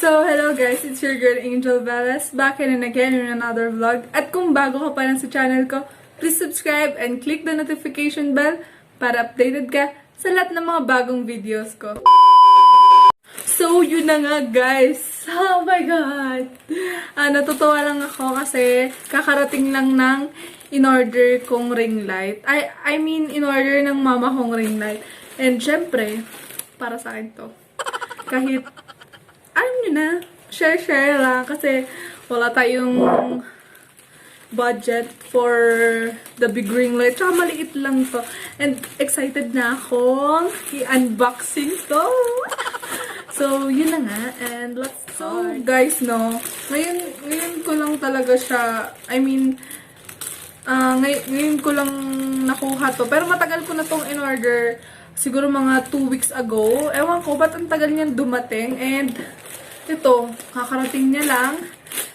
So, hello guys, it's your girl Angel Velez, back in and again in another vlog. At kung bago ka pa lang sa channel ko, please subscribe and click the notification bell para updated ka sa lahat ng mga bagong videos ko. So, yun na nga guys. Oh my God! Natutuwa lang ako kasi kakarating lang ng in-order kong ring light. I mean, in-order ng mama kong ring light. And syempre, para sa akin to. Kahit alam nyo na, share lang kasi wala tayong budget for the big ring light. Tsaka maliit lang to. And excited na akong i-unboxing to. So, yun na nga. And let's start. So, guys, no, ngayon ko lang talaga siya, I mean, ngayon ko lang nakuha to. Pero matagal ko na tong in-order. Siguro mga 2 weeks ago. Ewan ko, ba't ang tagal niyan dumating? And ito, kakarating niya lang.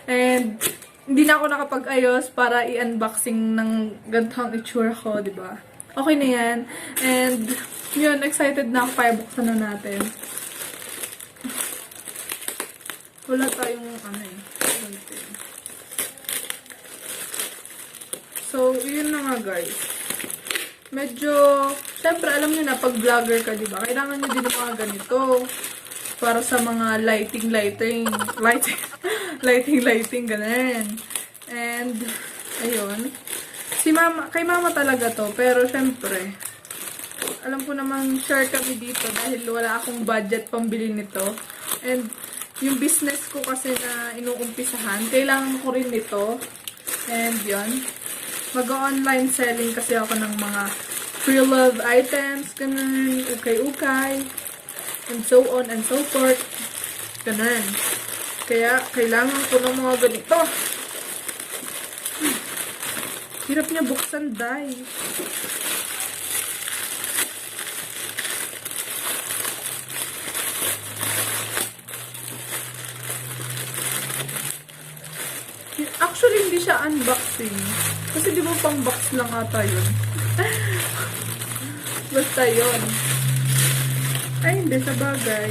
And hindi na ako nakapag-ayos para i-unboxing ng gantong itsura ko, di ba? Okay na yan. And yun, excited na ako para buksan na natin. Wala tayong So, yun na nga guys. Medyo, syempre alam niyo na pag vlogger ka, di ba? Kailangan niyo din ng mga ganito. Para sa mga lighting, ganun. And, ayun. Kay mama talaga to. Pero, syempre, alam ko naman, share kami dito dahil wala akong budget pambili nito. And, yung business ko kasi na inuumpisahan, kailangan ko rin nito. And, yun. Mag-online selling kasi ako ng mga free love items, ganun, ukay-ukay, and so on and so forth. Ganun. Kaya, kailangan ko ng mga ganito. Hirap niya buksan, day. Actually, hindi siya unboxing. Kasi di ba pang box lang ata yun? Basta yun. Ay, hindi. Sa bagay.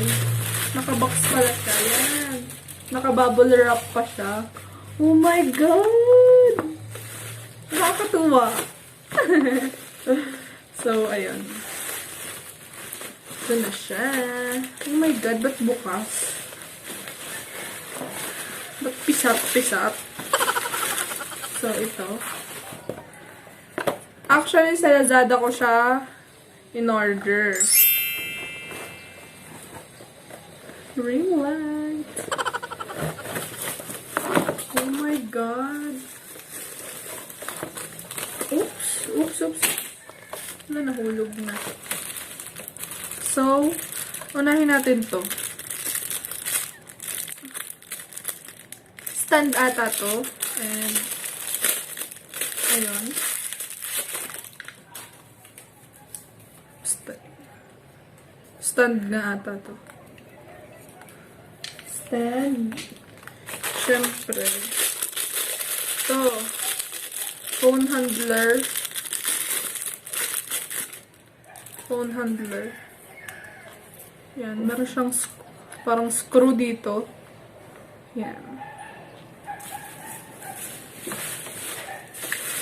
Nakabox pala siya. Yan. Nakabubble wrap pa siya. Oh my God! Nakakatuwa. So, ayun. Ito na siya. Oh my God, ba't bukas? Ba't pisat-pisat? So, ito. Actually, sa Lazada ko siya in-order. Ring light. Oh my God. Oops. Wala, nahulog na. So, unahin natin to. Stand ata to. And, ayun. Stand na ata to. Stand. Siyempre. Ito. Phone handler. Yan. Meron siyang parang screw dito. Yan.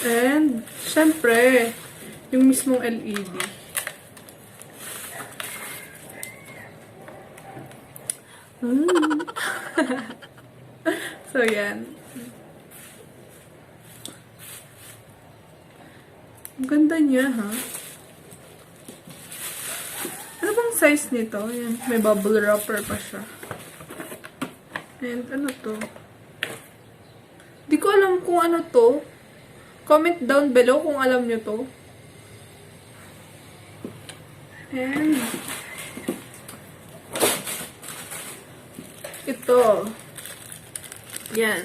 And, siyempre, yung mismong LED. So, yan. Ang ganda niya, ha? Ano bang size nito? Yan. May bubble wrapper pa siya. And, ano to? Di ko alam kung ano to. Comment down below kung alam nyo to. And, ito. Yan.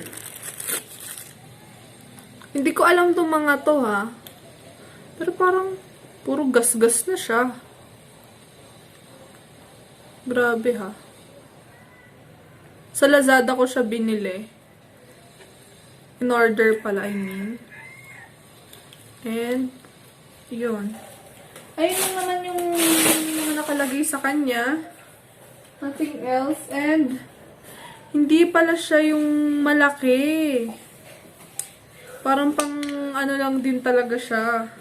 Hindi ko alam tong mga to, ha. Pero parang, puro gas-gas na siya. Grabe, ha. Sa Lazada ko siya binili. In-order pala, I mean. And, yun. Ayun naman yung mga nakalagay sa kanya. Nothing else. And, Hindi pala siya yung malaki. Parang pang ano lang din talaga siya.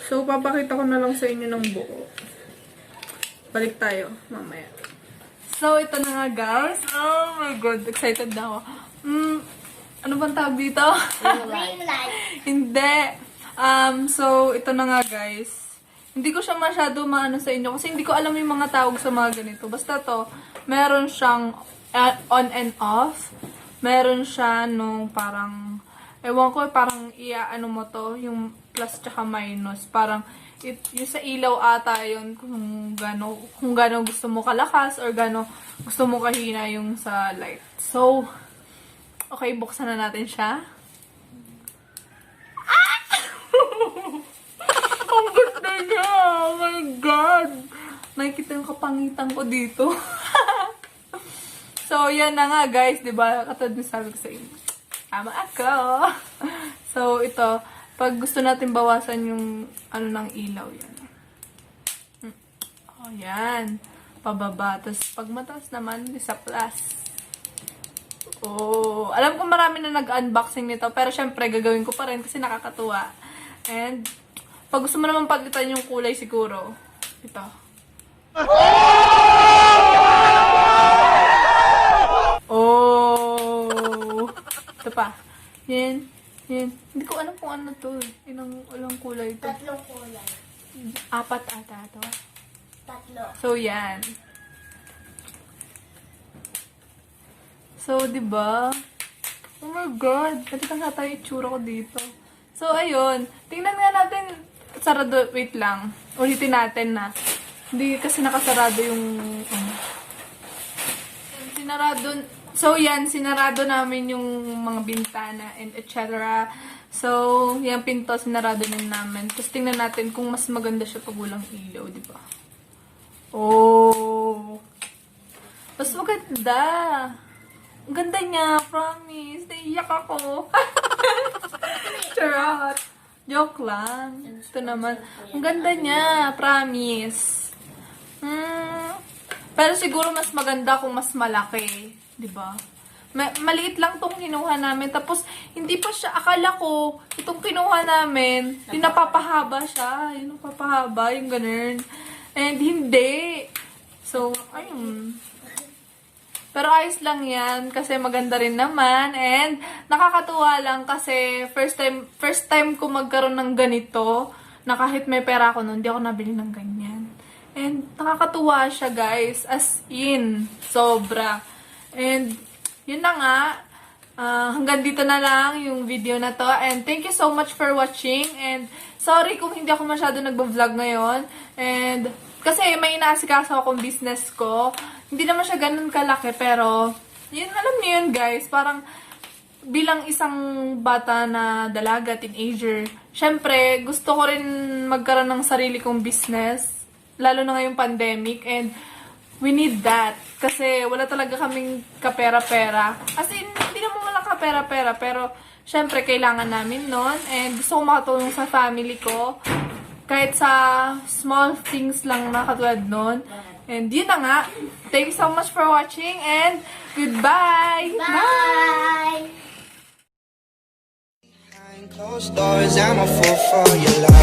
So, papakita ko na lang sa inyo ng buo. Balik tayo mamaya. So, ito na nga guys. Oh my God, excited na ako. Ano bang tawag dito? Ring light. Hindi. So, ito na nga guys. Hindi ko siya masyado maano sa inyo kasi hindi ko alam yung mga tawag sa mga ganito. Basta to, meron siyang on and off. Meron siya nung parang, ewan ko, parang ano mo to, yung plus tsaka minus. Parang, yung sa ilaw ata yun, kung gano gusto mo kalakas or gano gusto mo kahina yung sa light. So, okay, buksan na natin siya. Ah! Ang ganda niya! Oh my God! Nakikita yung kapangitan ko dito. So, yan na nga guys, diba? Katulad ng sabi ko sa inyo. Tama ako! So, ito, pag gusto natin bawasan yung ano ng ilaw, yan. Oh, yan. Pababa. Tapos, pag mataas naman, sa plus. Oh, alam ko marami na nag-unboxing nito, pero syempre, gagawin ko pa rin kasi nakakatuwa. And, pag gusto mo naman palitan yung kulay siguro, ito. Oh! Ito pa. Yan. Yan. Hindi ko alam kung ano to. Ilang kulay to. 3 kulay. 4 ata to. 3. So, yan. So, diba? Oh my God. Pati ka nga tayo itsura ko dito. So, ayun. Tingnan nga natin. Sarado. Wait lang. Ulitin natin na. Hindi kasi nakasarado yung... Sinarado... So, yan, sinarado namin yung mga bintana and etc. So, yung pinto, sinarado din namin. Tapos, tingnan natin kung mas maganda siya pag walang ilaw, di ba? Oh! Mas maganda! Ang ganda niya, promise. Naiyak ako. Charot! Joke lang. Ito naman. Ang ganda niya, promise. Pero siguro mas maganda kung mas malaki. Diba? Maliit lang tong kinuha namin. Tapos, hindi pa siya, akala ko, itong kinuha namin, yung napapahaba siya. Yung napapahaba, yung ganun. And hindi. So, ayun. Pero ayos lang yan, kasi maganda rin naman. And, nakakatuwa lang kasi first time ko magkaroon ng ganito, na kahit may pera ako nun, hindi ako nabili ng ganyan. And, nakakatuwa siya guys, as in, sobra. And, yun na nga. Hanggang dito na lang yung video na to. And, thank you so much for watching. And, sorry kung hindi ako masyado nagbo-vlog ngayon. And, kasi may inaasikaso akong business ko. Hindi naman siya ganun kalaki, pero, yun, alam niyo yun guys. Parang, bilang isang bata na dalaga, teenager, syempre, gusto ko rin magkaroon ng sarili kong business. Lalo na ngayong pandemic. And, we need that. Kasi wala talaga kaming kapera-pera. As in, hindi naman wala kapera-pera. Pero, syempre, kailangan namin nun. And gusto ko makatulong sa family ko. Kahit sa small things lang na katulad nun. And yun na nga. Thank you so much for watching. And goodbye! Bye! Behind closed doors, I'm a fool for your love.